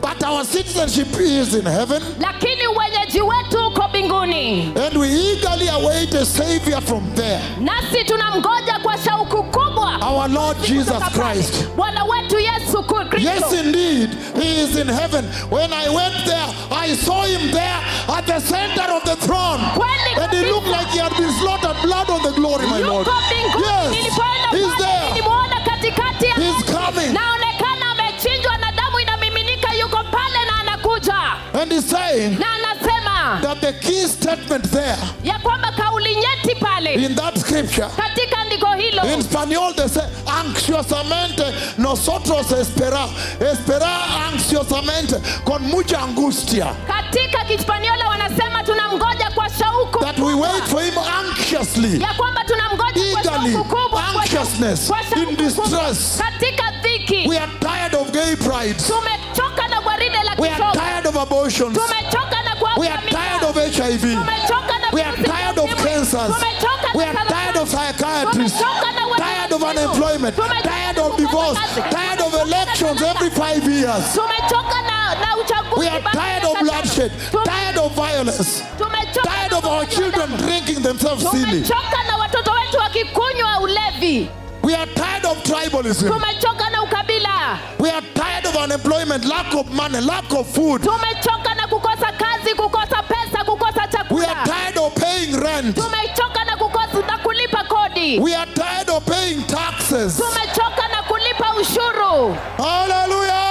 but our citizenship is in heaven. lakini uwenyeji wetu uko mbinguni. And we eagerly await a Savior from there. Nasi tunamgoja kwa shauku kubwa Our Lord Jesus Christ. Bwana wetu Yesu Kristo. Yes, indeed, he is in heaven. When I went there, I saw him there at the center of the throne. And he looked like he had been slaughtered, blood on the glory, my Lord. Yuko mbinguni. Yes, Nilipoenda he's pale, there. nilimuona katikati ya He's nchi. coming. Naonekana amechinjwa na damu inamiminika, yuko pale na anakuja. And he's saying Na anasema that the key statement there ya kwamba kauli nyeti pale in that scripture, katika andiko hilo, in Spanish they say, ansiosamente nosotros esperar ansiosamente con mucha angustia. katika Kispaniola wanasema tunamgoja kwa shauku That we wait for him anxiously, ya kwamba tunamgoja kwa eagerly, shauku kubwa, anxiousness, kwa shauku in kubwa. distress. Katika dhiki We are tired of gay pride. tumechoka na gwaride la We are kisogo, tired of abortions. tumechoka na We are tired of HIV. tumechoka na We are virusi tired vya of ukimwi. cancers. Tumechoka na We are saratani. tired of psychiatrists. Tumechoka na Tired of unemployment. Tumechoka Tired of divorce. Tired of elections every 5 years. Tumechoka na uchaguzi. We are tired of bloodshed. Tired of violence. Tumechoka Tired na of our children drinking themselves silly. Tumechoka na watoto wetu wakikunywa ulevi. We are tired of tribalism. Tumechoka na ukabila. We are tired of unemployment, lack of money, lack of food. Tumechoka na kukosa kazi, kukosa pesa, kukosa We chakula. are tired of paying rent. Tumechoka na kukosa na kulipa kodi. We are tired of paying taxes. Tumechoka na kulipa ushuru. Hallelujah!